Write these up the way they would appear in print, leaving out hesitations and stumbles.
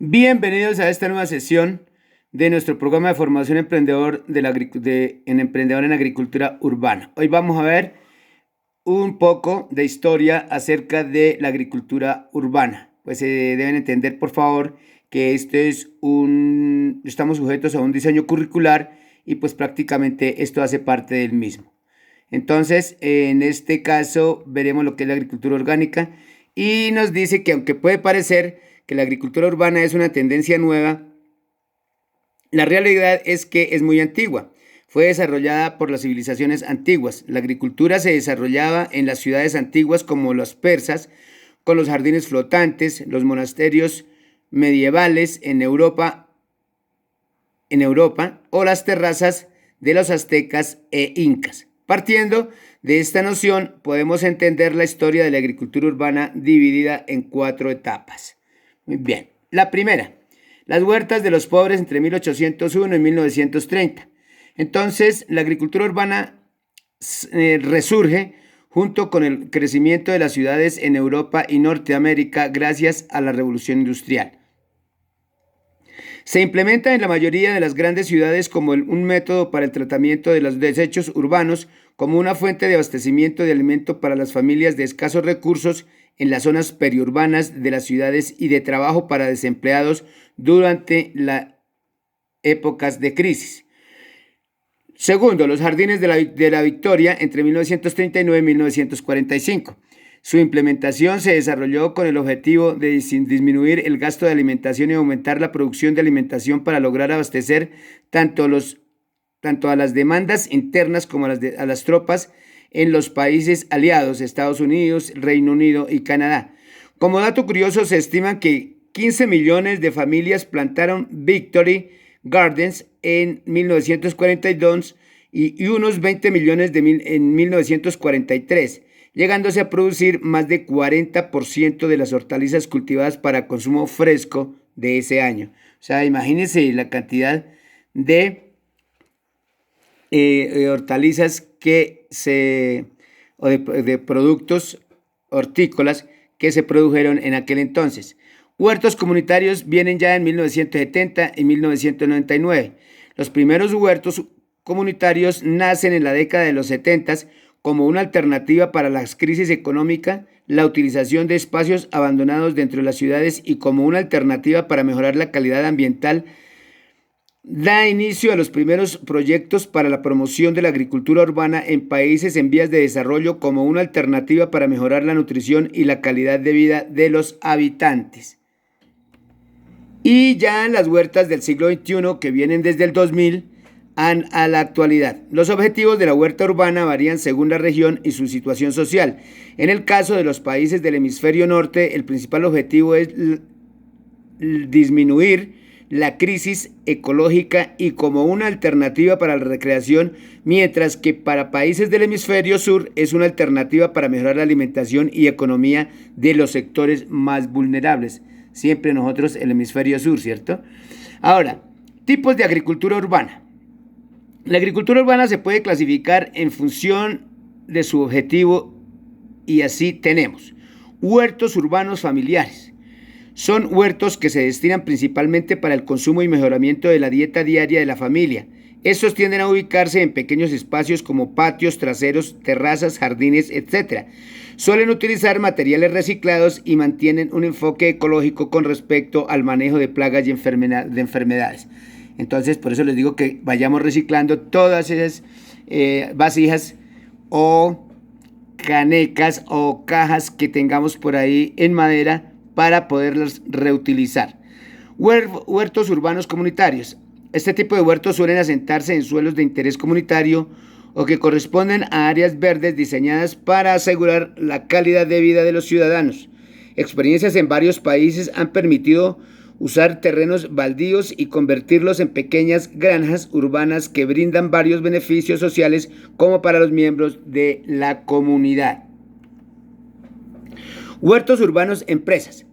Bienvenidos a esta nueva sesión de nuestro programa de formación emprendedor en Emprendedor en Agricultura Urbana. Hoy vamos a ver un poco de historia acerca de la agricultura urbana. Pues se deben entender, por favor, que estamos sujetos a un diseño curricular y pues prácticamente esto hace parte del mismo. Entonces, en este caso veremos lo que es la agricultura orgánica y nos dice que aunque puede parecer que la agricultura urbana es una tendencia nueva, la realidad es que es muy antigua. Fue desarrollada por las civilizaciones antiguas. La agricultura se desarrollaba en las ciudades antiguas como los persas, con los jardines flotantes, los monasterios medievales en Europa o las terrazas de los aztecas e incas. Partiendo de esta noción, podemos entender la historia de la agricultura urbana dividida en 4 etapas. Muy bien. La primera, las huertas de los pobres entre 1801 y 1930. Entonces, la agricultura urbana resurge junto con el crecimiento de las ciudades en Europa y Norteamérica gracias a la revolución industrial. Se implementa en la mayoría de las grandes ciudades como un método para el tratamiento de los desechos urbanos, como una fuente de abastecimiento de alimento para las familias de escasos recursos en las zonas periurbanas de las ciudades y de trabajo para desempleados durante las épocas de crisis. Segundo, los jardines de la Victoria entre 1939 y 1945. Su implementación se desarrolló con el objetivo de disminuir el gasto de alimentación y aumentar la producción de alimentación para lograr abastecer tanto a las demandas internas como a las tropas en los países aliados, Estados Unidos, Reino Unido y Canadá. Como dato curioso, se estima que 15 millones de familias plantaron Victory Gardens en 1942 y unos 20 millones en 1943. Llegándose a producir más de 40% de las hortalizas cultivadas para consumo fresco de ese año. O sea, imagínense la cantidad de hortalizas o de productos hortícolas que se produjeron en aquel entonces. Huertos comunitarios vienen ya en 1970 y 1999. Los primeros huertos comunitarios nacen en la década de los 70 como una alternativa para la crisis económica, la utilización de espacios abandonados dentro de las ciudades y como una alternativa para mejorar la calidad ambiental. Da inicio a los primeros proyectos para la promoción de la agricultura urbana en países en vías de desarrollo como una alternativa para mejorar la nutrición y la calidad de vida de los habitantes. Y ya en las huertas del siglo XXI, que vienen desde el 2000, a la actualidad. Los objetivos de la huerta urbana varían según la región y su situación social. En el caso de los países del hemisferio norte, el principal objetivo es disminuir la crisis ecológica y como una alternativa para la recreación, mientras que para países del hemisferio sur es una alternativa para mejorar la alimentación y economía de los sectores más vulnerables. Siempre nosotros el hemisferio sur, ¿cierto? Ahora, tipos de agricultura urbana. La agricultura urbana se puede clasificar en función de su objetivo y así tenemos huertos urbanos familiares. Son huertos que se destinan principalmente para el consumo y mejoramiento de la dieta diaria de la familia. Estos tienden a ubicarse en pequeños espacios como patios traseros, terrazas, jardines, etc. Suelen utilizar materiales reciclados y mantienen un enfoque ecológico con respecto al manejo de plagas y enfermedades. Entonces, por eso les digo que vayamos reciclando todas esas vasijas o canecas o cajas que tengamos por ahí en madera para poderlas reutilizar. Huertos urbanos comunitarios. Este tipo de huertos suelen asentarse en suelos de interés comunitario o que corresponden a áreas verdes diseñadas para asegurar la calidad de vida de los ciudadanos. Experiencias en varios países han permitido usar terrenos baldíos y convertirlos en pequeñas granjas urbanas que brindan varios beneficios sociales como para los miembros de la comunidad. Huertos urbanos empresas.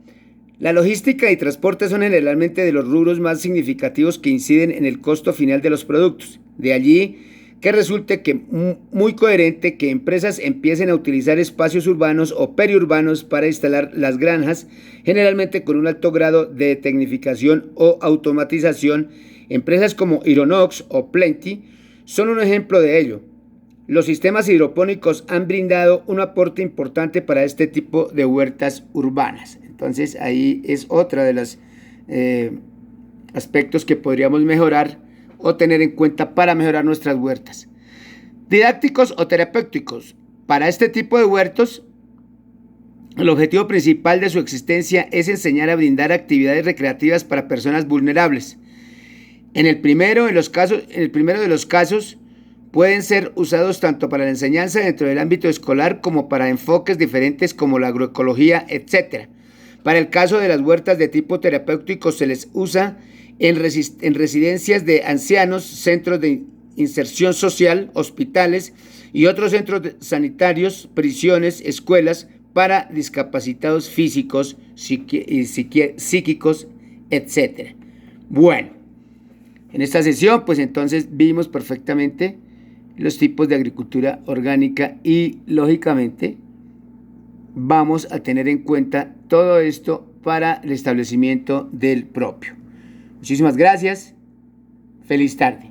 La logística y transporte son generalmente de los rubros más significativos que inciden en el costo final de los productos. De allí que resulte que muy coherente que empresas empiecen a utilizar espacios urbanos o periurbanos para instalar las granjas, generalmente con un alto grado de tecnificación o automatización. Empresas como Ironox o Plenty son un ejemplo de ello. Los sistemas hidropónicos han brindado un aporte importante para este tipo de huertas urbanas. Entonces ahí es otra de los aspectos que podríamos mejorar o tener en cuenta para mejorar nuestras huertas. Didácticos o terapéuticos. Para este tipo de huertos, el objetivo principal de su existencia es enseñar a brindar actividades recreativas para personas vulnerables. En el primero de los casos, pueden ser usados tanto para la enseñanza dentro del ámbito escolar como para enfoques diferentes como la agroecología, etc. Para el caso de las huertas de tipo terapéutico se les usa en residencias de ancianos, centros de inserción social, hospitales y otros centros sanitarios, prisiones, escuelas para discapacitados físicos, psíquicos, etc. Bueno, en esta sesión pues entonces vimos perfectamente los tipos de agricultura orgánica y lógicamente vamos a tener en cuenta todo esto para el establecimiento del propio. Muchísimas gracias. Feliz tarde.